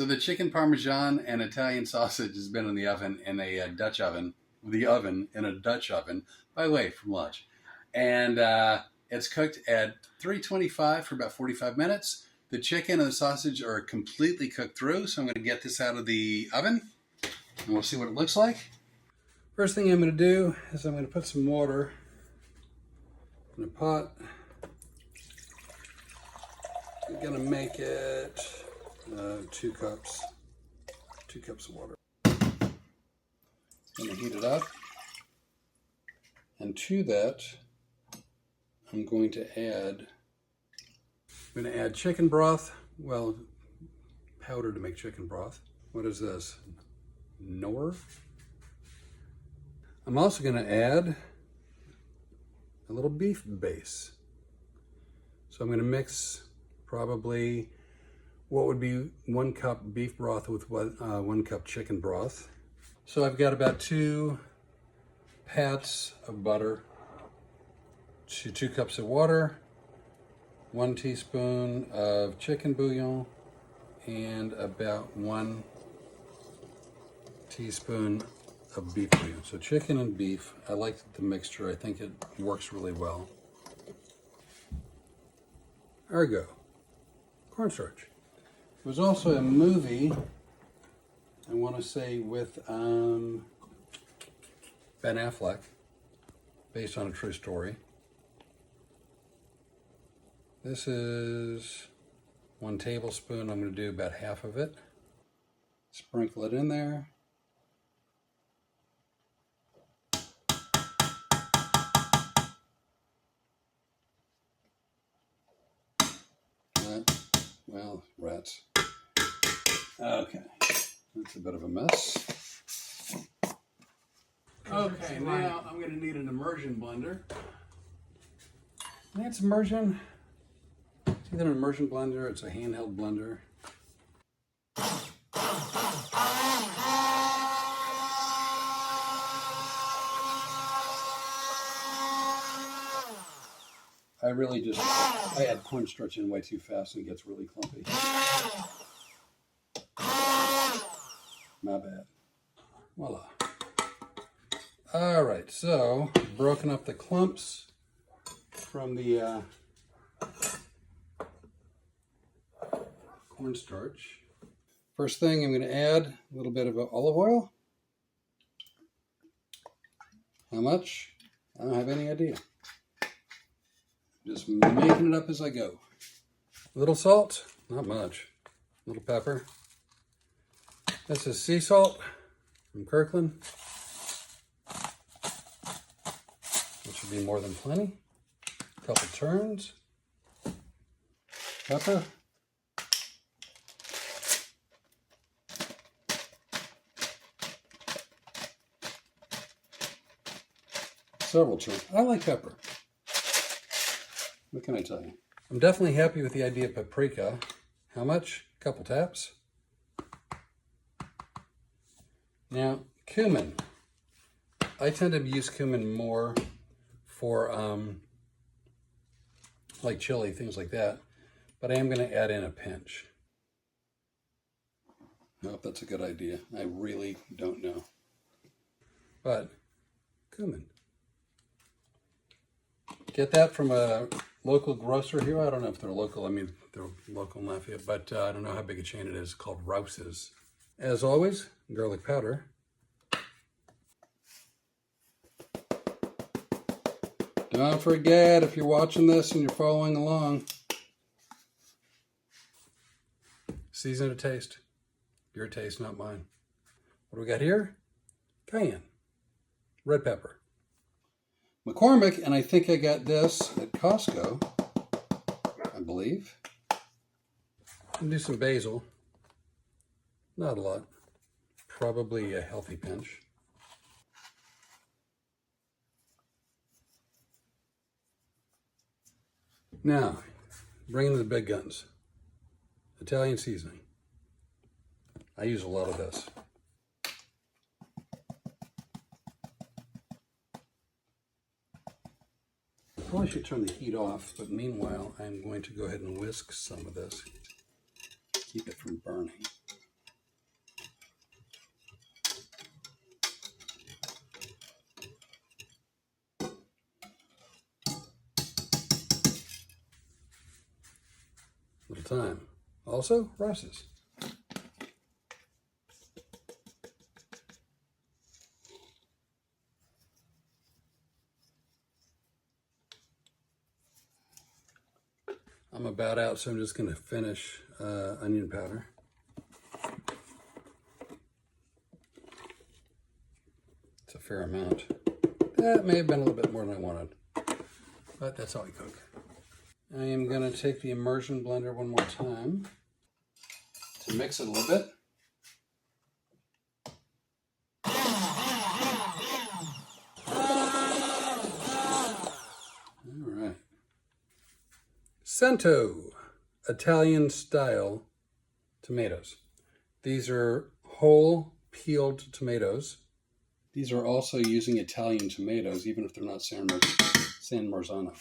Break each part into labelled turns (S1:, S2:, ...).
S1: So the chicken parmesan and Italian sausage has been in the oven in a Dutch oven, by the way, from lunch. And it's cooked at 325 for about 45 minutes. The chicken and the sausage are completely cooked through, so I'm going to get this out of the oven, and we'll see what it looks like. First thing I'm going to do is I'm going to put some water in a pot. I'm going to make it 2 cups of water. I'm going to heat it up, and to that I'm going to add chicken broth. Well, powder to make chicken broth. What is this? Knorr. I'm also going to add a little beef base. So I'm going to mix probably what would be 1 cup beef broth with 1 cup chicken broth. So I've got about 2 pats of butter, 2 cups of water, 1 teaspoon of chicken bouillon, and about 1 teaspoon of beef bouillon. So chicken and beef, I like the mixture. I think it works really well. Ergo, cornstarch. There was also a movie, I want to say with Ben Affleck, based on a true story. This is 1 tablespoon. I'm going to do about half of it. Sprinkle it in there. Well, rats. Okay, that's a bit of a mess. Okay, now I'm going to need an immersion blender. That's immersion. It's either an immersion blender, it's a handheld blender. I add cornstarch in way too fast and it gets really clumpy. My bad. Voila. All right, so broken up the clumps from the cornstarch. First thing, I'm going to add a little bit of olive oil. How much? I don't have any idea. Just making it up as I go. A little salt, not much. A little pepper. This is sea salt from Kirkland. Which should be more than plenty. A couple turns. Pepper. Several turns. I like pepper. What can I tell you? I'm definitely happy with the idea of paprika. How much? A couple taps. Now, cumin. I tend to use cumin more for like chili, things like that. But I am going to add in a pinch. I hope that's a good idea. I really don't know. But cumin. Get that from a local grocer here. I don't know if they're local. I mean, they're local in Lafayette, but I don't know how big a chain it is. It's called Rouse's. As always, garlic powder. Don't forget, if you're watching this and you're following along, season to taste. Your taste, not mine. What do we got here? Cayenne. Red pepper. McCormick, and I think I got this at Costco, I believe. I'll do some basil. Not a lot. Probably a healthy pinch. Now, bring in the big guns. Italian seasoning. I use a lot of this. Probably should turn the heat off, but meanwhile, I'm going to go ahead and whisk some of this. Keep it from burning. little thyme. Also, rices. I'm about out, so I'm just going to finish onion powder. It's a fair amount. That may have been a little bit more than I wanted, but that's how I cook. I am going to take the immersion blender one more time to mix it a little bit. All right. Cento, Italian style tomatoes. These are whole peeled tomatoes. These are also using Italian tomatoes, even if they're not San Marzano.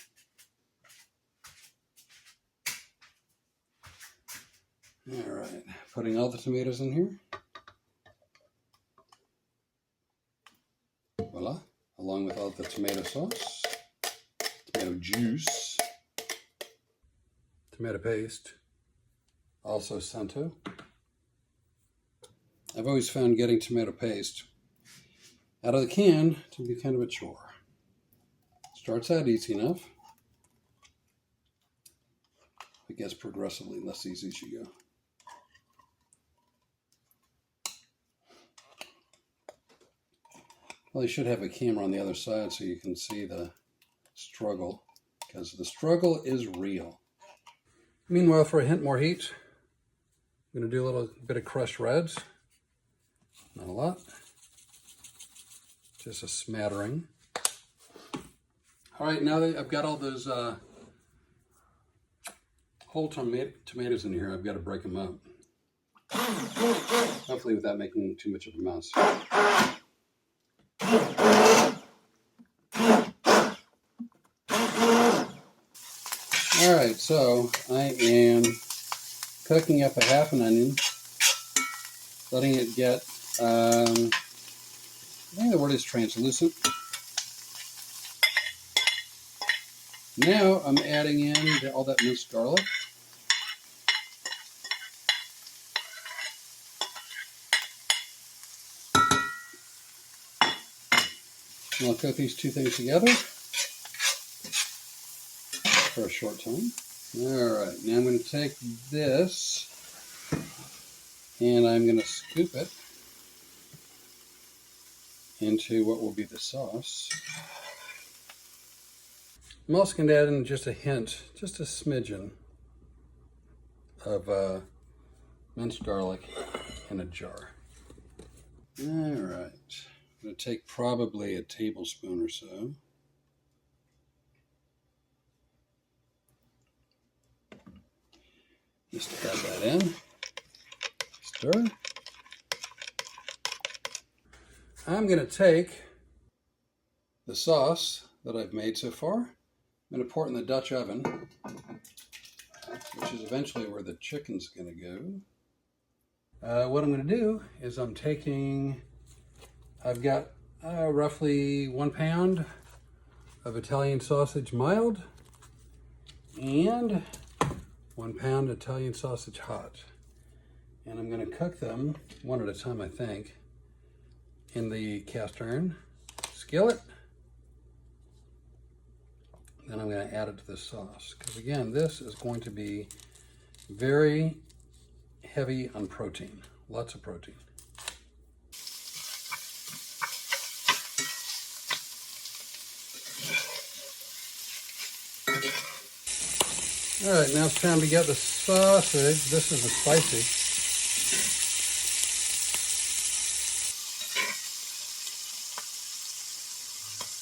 S1: All right, putting all the tomatoes in here. Voila, along with all the tomato sauce, tomato juice, tomato paste, also Cento. I've always found getting tomato paste out of the can to be kind of a chore. Starts out easy enough. It gets progressively less easy as you go. Well, you should have a camera on the other side so you can see the struggle, because the struggle is real. Meanwhile, for a hint more heat, I'm going to do a little bit of crushed reds. Not a lot. Just a smattering. All right, now that I've got all those whole tomatoes in here, I've got to break them up. Hopefully without making too much of a mess. All right, so I am cooking up a half an onion, letting it get, I think the word is translucent. Now I'm adding in all that minced garlic. And I'll cook these two things together for a short time. All right, now I'm going to take this and I'm going to scoop it into what will be the sauce. I'm also going to add in just a hint, just a smidgen of minced garlic in a jar. All right, I'm going to take probably a tablespoon or so. Just add that in, stir. I'm going to take the sauce that I've made so far. I'm going to pour it in the Dutch oven, which is eventually where the chicken's going to go. What I'm going to do is I've got roughly 1 pound of Italian sausage mild and 1 pound Italian sausage hot. And I'm going to cook them one at a time, I think, in the cast iron skillet. Then I'm going to add it to the sauce, because again, this is going to be very heavy on protein, lots of protein. All right, now it's time to get the sausage. This is the spicy.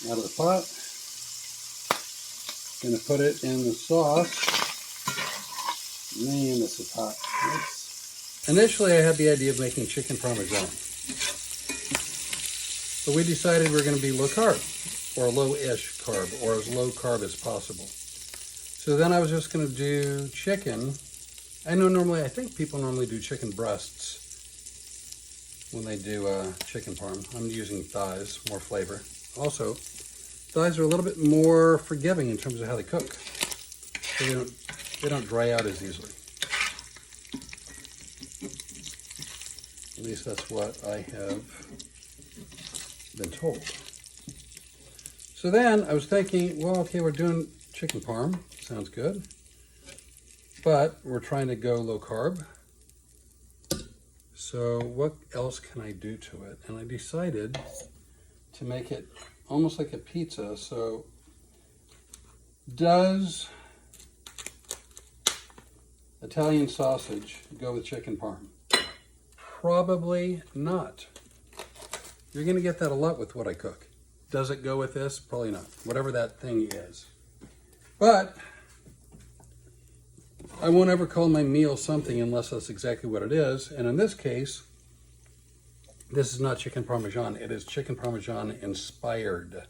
S1: Out of the pot. Gonna put it in the sauce. Man, this is hot. Initially, I had the idea of making chicken parmesan, but we decided we're gonna be low carb, or low-ish carb, or as low carb as possible. So then I was just gonna do chicken. I think people normally do chicken breasts when they do chicken parm. I'm using thighs, more flavor. Also, thighs are a little bit more forgiving in terms of how they cook. So they don't dry out as easily. At least that's what I have been told. So then I was thinking, well, okay, we're doing chicken parm. Sounds good. But we're trying to go low carb. So what else can I do to it? And I decided to make it almost like a pizza. So does Italian sausage go with chicken parm? Probably not. You're going to get that a lot with what I cook. Does it go with this? Probably not. Whatever that thing is. But I won't ever call my meal something unless that's exactly what it is. And in this case, this is not chicken parmesan. It is chicken parmesan inspired.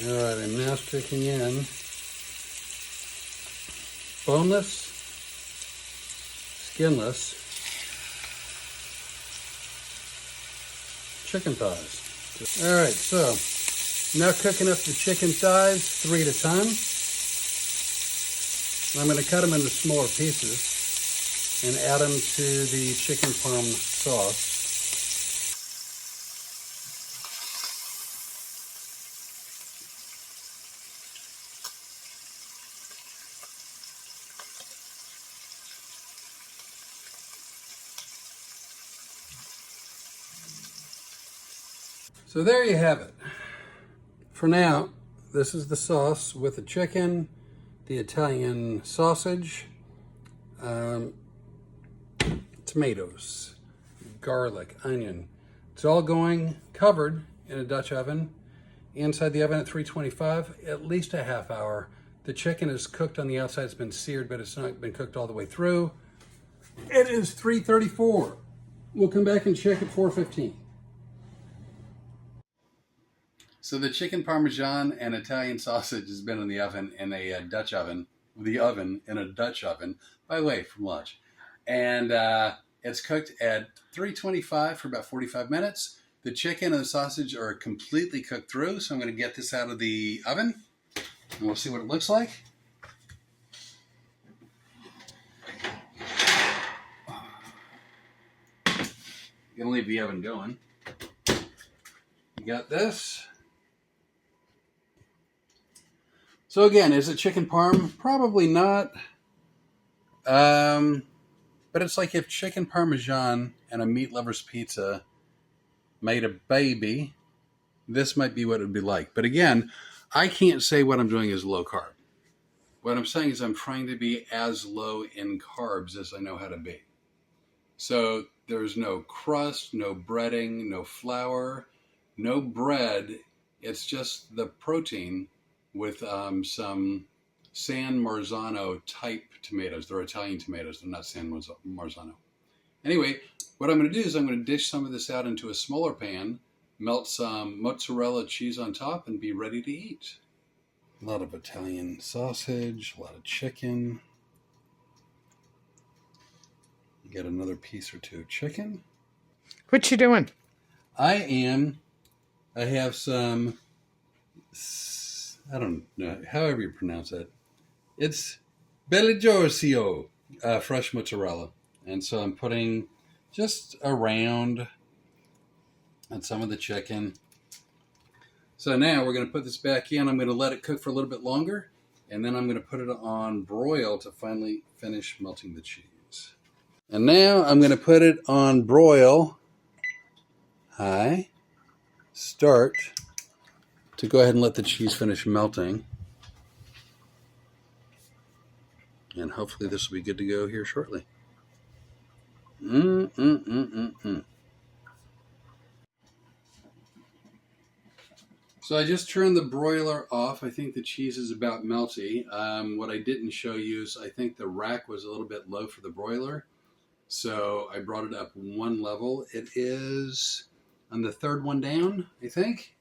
S1: All right, I'm now sticking in boneless, skinless chicken thighs. All right, so now cooking up the chicken thighs 3 at a time. I'm going to cut them into smaller pieces and add them to the chicken parm sauce. So there you have it. For now, this is the sauce with the chicken, the Italian sausage, tomatoes, garlic, onion. It's all going covered in a Dutch oven, inside the oven at 325, at least a half hour. The chicken is cooked on the outside. It's been seared, but it's not been cooked all the way through. It is 3:34. We'll come back and check at 4:15. So the chicken parmesan and Italian sausage has been in the oven in a Dutch oven, in a Dutch oven, by the way, from lunch. And it's cooked at 325 for about 45 minutes. The chicken and the sausage are completely cooked through, so I'm going to get this out of the oven, and we'll see what it looks like. I'm going to leave the oven going. You got this. So again, is it chicken parm? Probably not. But it's like if chicken parmesan and a meat lover's pizza made a baby, this might be what it would be like. But again, I can't say what I'm doing is low carb. What I'm saying is I'm trying to be as low in carbs as I know how to be. So there's no crust, no breading, no flour, no bread. It's just the protein with some San Marzano type tomatoes. They're Italian tomatoes. They're not San Marzano. Anyway, what I'm going to do is I'm going to dish some of this out into a smaller pan, melt some mozzarella cheese on top, and be ready to eat. A lot of Italian sausage, a lot of chicken. Get another piece or two of chicken.
S2: What you doing?
S1: I have some, I don't know, however you pronounce it. It's Belligioso, fresh mozzarella. And so I'm putting just around on some of the chicken. So now we're going to put this back in. I'm going to let it cook for a little bit longer. And then I'm going to put it on broil to finally finish melting the cheese. And now I'm going to put it on broil high. Start to go ahead and let the cheese finish melting. And hopefully this will be good to go here shortly. So I just turned the broiler off. I think the cheese is about melty. What I didn't show you is I think the rack was a little bit low for the broiler. So I brought it up one level. It is on the third one down, I think.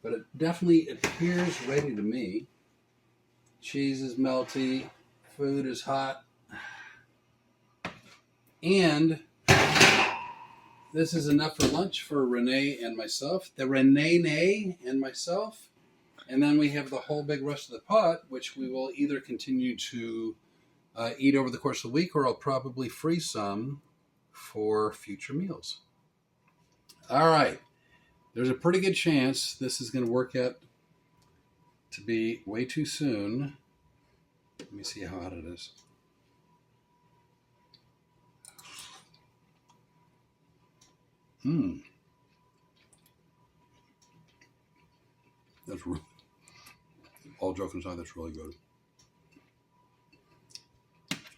S1: But it definitely appears ready to me. Cheese is melty. Food is hot. And this is enough for lunch for Rene'nay and myself. The Rene'nay and myself. And then we have the whole big rest of the pot, which we will either continue to eat over the course of the week, or I'll probably freeze some for future meals. All right. There's a pretty good chance this is going to work out to be way too soon. Let me see how hot it is. That's really, all joking aside, that's really good.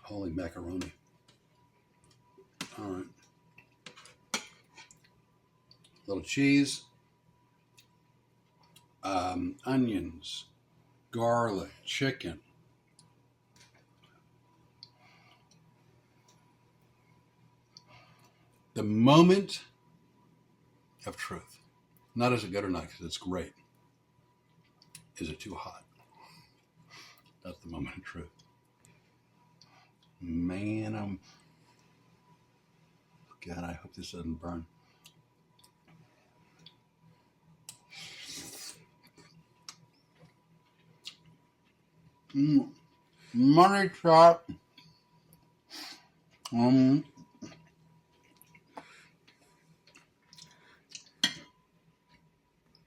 S1: Holy macaroni. All right. A little cheese, onions, garlic, chicken. The moment of truth. Not is it good or not, because it's great. Is it too hot? That's the moment of truth. Man, God, I hope this doesn't burn. Money chop.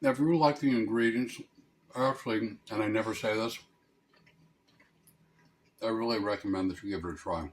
S1: If you like the ingredients, actually, and I never say this, I really recommend that you give it a try.